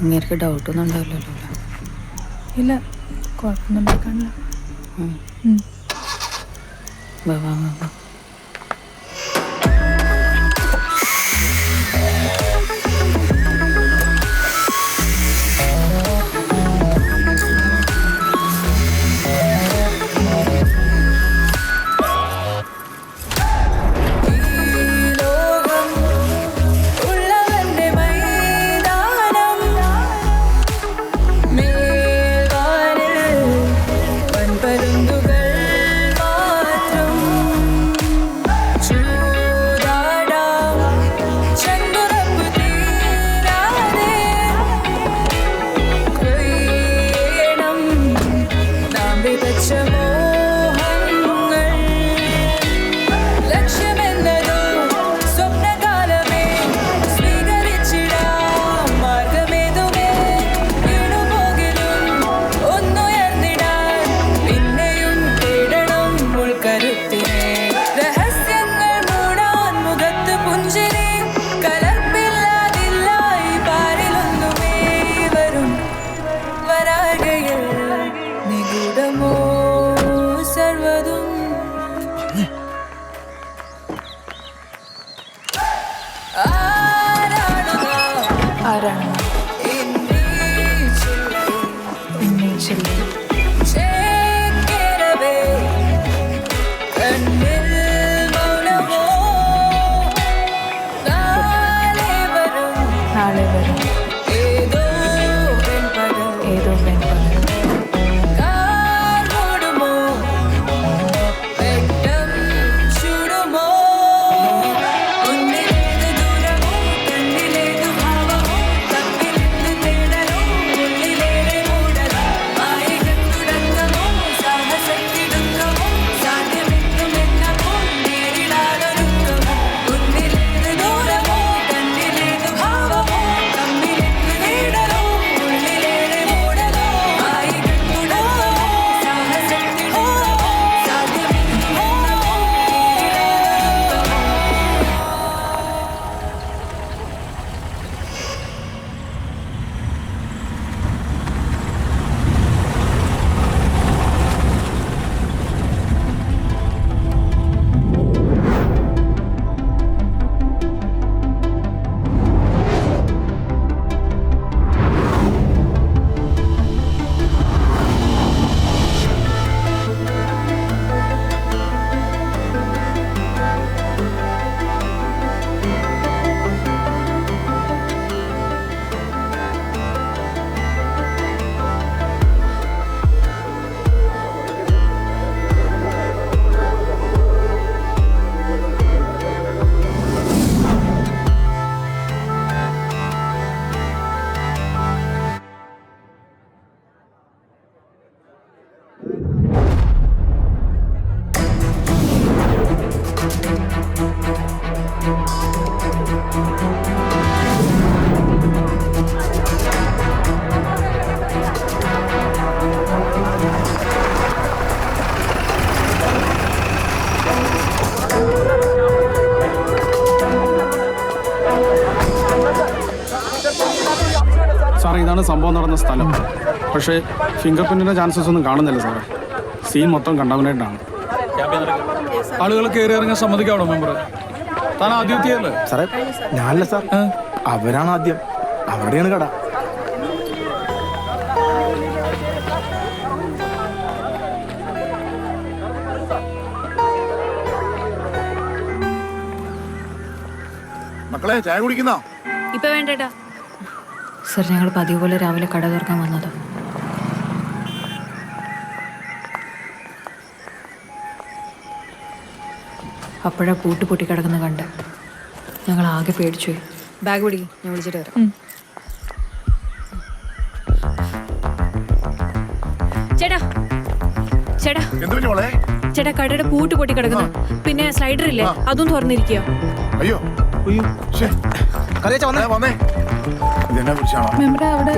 അങ്ങേർക്ക് ഡൗട്ടൊന്നും ഉണ്ടാവില്ലല്ലോ. ഇല്ല, കുഴപ്പമൊന്നും ഉണ്ടാക്കാനില്ല. വാ വാ വാ വാ. ആരാണ്? നാളെ വരും ഏതോ വെൺപകൽ. സാറേ, ഇതാണ് സംഭവം നടന്ന സ്ഥലം. പക്ഷേ ഫിംഗർ പ്രിന്റിന്റെ ചാൻസസ് ഒന്നും കാണുന്നില്ല സാറേ. സീൻ മൊത്തം കണ്ടാമിനേറ്റ് ആണ്. ആളുകൾ കയറി ഇറങ്ങാൻ സമ്മതിക്കാവോ മെമ്പർ? താൻ ആദ്യം എത്തിയല്ലേ സാറേ? ഞാനല്ല സാർ, അവരാണ് ആദ്യം. അവരുടെയാണ് കട. മക്കളെ ചായ കുടിക്കുന്നോ? ഇപ്പൊ വേണ്ടേട്ടാ. സർ, ഞങ്ങൾ പതിവ് പോലെ രാവിലെ കട തുറക്കാൻ വന്നത്. അപ്പോഴാ പൂട്ട് പൊട്ടി കിടക്കുന്ന കണ്ട് ഞങ്ങൾ ആകെ പേടിച്ചു. ബാഗ് പിടിക്കും, ഞാൻ വിളിച്ചിട്ട് വരാം. ചേട്ടാ ചേട്ടാ ചേട്ടാ, കടയുടെ പൂട്ട് പൊട്ടി കിടക്കുന്നു. പിന്നെ സ്ലൈഡർ ഇല്ലേ, അതും തുറന്നിരിക്കോ? അയ്യോ വന്നേ. ഇതെന്നാ വിളിച്ചാണോ? അവിടെ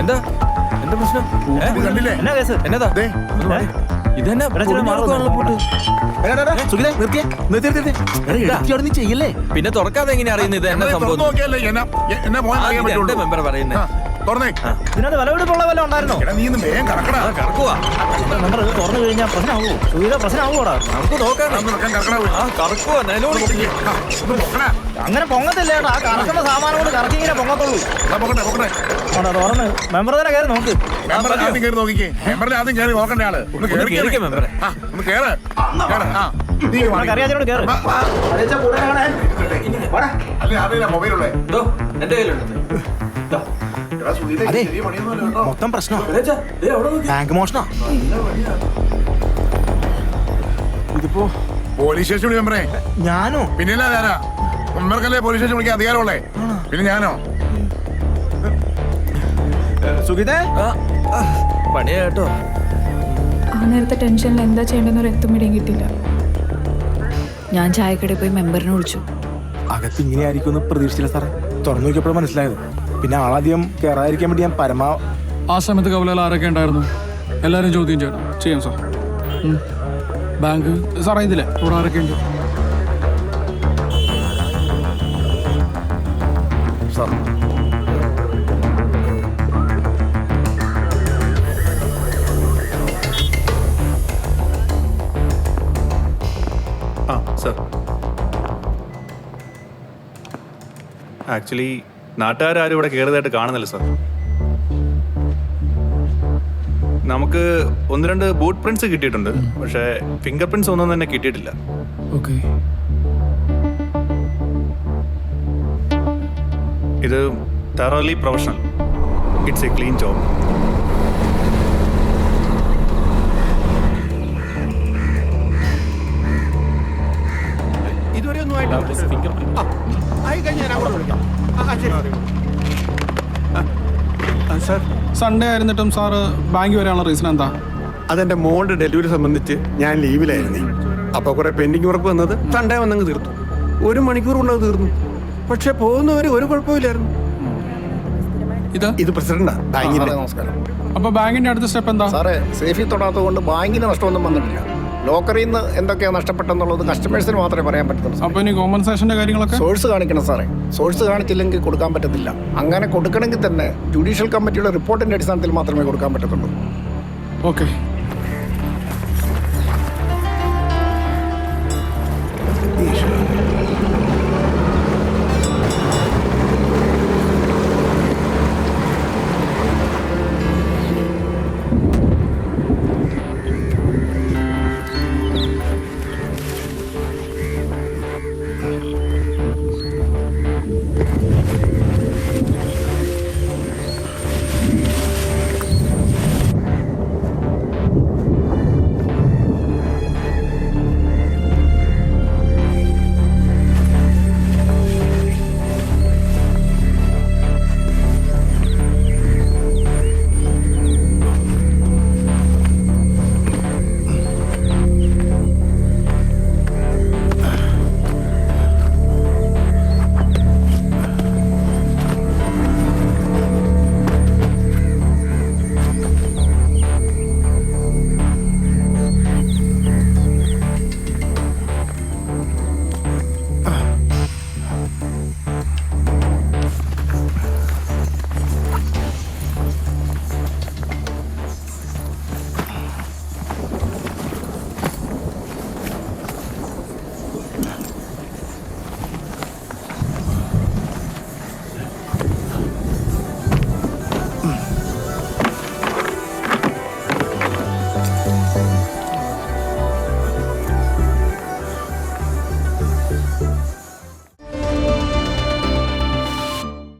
എന്താ എന്താ പ്രശ്നം? കണ്ടില്ലേ? എന്നതാ? ഇതെന്നെ ചെയ്യല്ലേ പിന്നെ തുറക്കാതെ എങ്ങനെ അറിയുന്നത് ഇത് എന്നെ സംഭവം നോക്കിയല്ലേ എന്നെ പോകാൻ അറിയാൻ പറ്റുള്ളൂ. മെമ്പർ പറയുന്നത് തുറന്നേ. ഇതിനകത്ത് വിലപിടിപ്പുള്ള വല്ല ഉണ്ടായിരുന്നോ? എടാ, നീ ഇന്ന് വേഗം കറക്കടാ. കറക്കുവാ മെമ്പർ ഇത് തുറന്നു കഴിഞ്ഞാൽ പ്രശ്നമാവോ? സുഖിത പ്രശ്നമാവൂടാ. നമുക്ക് നോക്കാം ഒന്ന് തുറക്കാൻ കറക്കടാ. കറക്കുവാ നിലവിളി ഒന്ന് പൊക്കടാ. അങ്ങനെ പൊങ്ങത്തില്ലേ ആ കറക്കുന്ന സാമാനം കൊണ്ട് കറക്കി ഇങ്ങനെ പൊങ്ങത്തുള്ളൂ. എടാ, പൊക്കട്ടെ, പൊക്കട്ടെ. തുറന്ന് മെമ്പർ തന്നെ കയറി നോക്ക്. മെമ്പർ ആദ്യം കയറി നോക്കിക്കേ. മെമ്പറിനെ ആദ്യം കയറി നോക്കണ്ടേ ആള്. ഒന്ന് കേറി കേറിക്കേ മെമ്പറെ. ഒന്ന് കേറ്. കേറ്. നീ വാ. കറിയാച്ചോട് കയറി. അല്ലേ അതേ മൊബൈലുള്ളേ. ഇതോ, എന്റെ കയ്യിലുണ്ട് എടാ, സുഹൃത്തേ, അതെ. ചെറിയ പണിയൊന്നുമല്ല കേട്ടോ. മൊത്തം പ്രശ്നം ബാങ്ക് മോഷണ. ഇതിപ്പോ പോലീസ് സ്റ്റേഷൻ വിളി മെമ്പറേ. ഞാനോ? പിന്നില്ല ഞാനാ. മെമ്പർക്കല്ലേ പോലീസ് സ്റ്റേഷൻ വിളിക്കാൻ അധികാരമുള്ളേ. പിന്നെ ഞാനോ? സുഖിതേ പണിയാ കേട്ടോ. ആ നേരത്തെ ടെൻഷനിൽ എന്താ ചെയ്യേണ്ടെന്ന് ഒരു എത്തുമിടിയും കിട്ടില്ല. ഞാൻ ചായക്കടയിൽ പോയി മെമ്പറിനെ വിളിച്ചു. അകത്ത് ഇങ്ങനെയായിരിക്കും എന്ന് പ്രതീക്ഷിച്ചില്ല സാറേ. തുറന്നു നോക്കിയപ്പോഴും മനസ്സിലായത്. പിന്നെ ആളാദ്യം കയറാതിരിക്കാൻ വേണ്ടി ഞാൻ ആ സമയത്ത് കവലയിൽ ആരൊക്കെ ഉണ്ടായിരുന്നു? എല്ലാവരും ചോദ്യം ചെയ്യാം സാർ. ബാങ്ക് സാർ ഇതില്ലേ ഇവിടെ ആരൊക്കെ ഉണ്ട്? സാർ, സർ ആക്ച്വലി നാട്ടുകാരും ഇവിടെ കയറിയതായിട്ട് കാണുന്നില്ല സർ. നമുക്ക് 1-2 ബൂട്ട് പ്രിന്റ്സ് കിട്ടിയിട്ടുണ്ട്, പക്ഷേ ഫിംഗർ പ്രിന്റ്സ് ഒന്നും തന്നെ കിട്ടിയിട്ടില്ല. ഓക്കെ. ഇത് thoroughly professional. It's A clean job. ഇതുവരെ ഒന്നും ആയിട്ടില്ല. ആയി കഴിഞ്ഞാൽ ഞാൻ അങ്ങോട്ട് വിളിക്കാം. സാർ സൺഡേ ആയിരുന്നിട്ടും സാറ് ബാങ്ക് വരാനുള്ള റീസൺ എന്താ? അതെൻ്റെ മോളുടെ ഡെലിവറി സംബന്ധിച്ച് ഞാൻ ലീവിലായിരുന്നു. അപ്പോൾ കുറേ പെൻഡിങ് വർക്ക് വന്നത് സൺഡേ വന്നങ്ങ് തീർത്തു. 1 മണിക്കൂർ കൊണ്ടത് തീർന്നു. പക്ഷെ പോകുന്നവർ ഒരു കുഴപ്പമില്ലായിരുന്നു. ഇത് പ്രസിഡന്റാ ബാങ്കിന്റെ. നമസ്കാരം. അപ്പൊ ബാങ്കിന്റെ അടുത്ത സ്റ്റെപ്പ് എന്താ? സാറേ, സേഫിൽ തൊടാത്തത് കൊണ്ട് ബാങ്കിന് നഷ്ടമൊന്നും വന്നിട്ടില്ല. ലോക്കറിൽ നിന്ന് എന്തൊക്കെയാണ് നഷ്ടപ്പെട്ടെന്നുള്ളത് കസ്റ്റമേഴ്സിന് മാത്രമേ പറയാൻ പറ്റത്തുള്ളൂ. അപ്പൊ ഇനി കോമ്പൻസേഷന്റെ കാര്യങ്ങളൊക്കെ സോഴ്സ് കാണിക്കണം സാറേ. സോഴ്സ് കാണിച്ചില്ലെങ്കിൽ കൊടുക്കാൻ പറ്റത്തില്ല. അങ്ങനെ കൊടുക്കണമെങ്കിൽ തന്നെ ജുഡീഷ്യൽ കമ്മിറ്റിയുടെ റിപ്പോർട്ടിന്റെ അടിസ്ഥാനത്തിൽ മാത്രമേ കൊടുക്കാൻ പറ്റത്തുള്ളൂ. ഓക്കെ.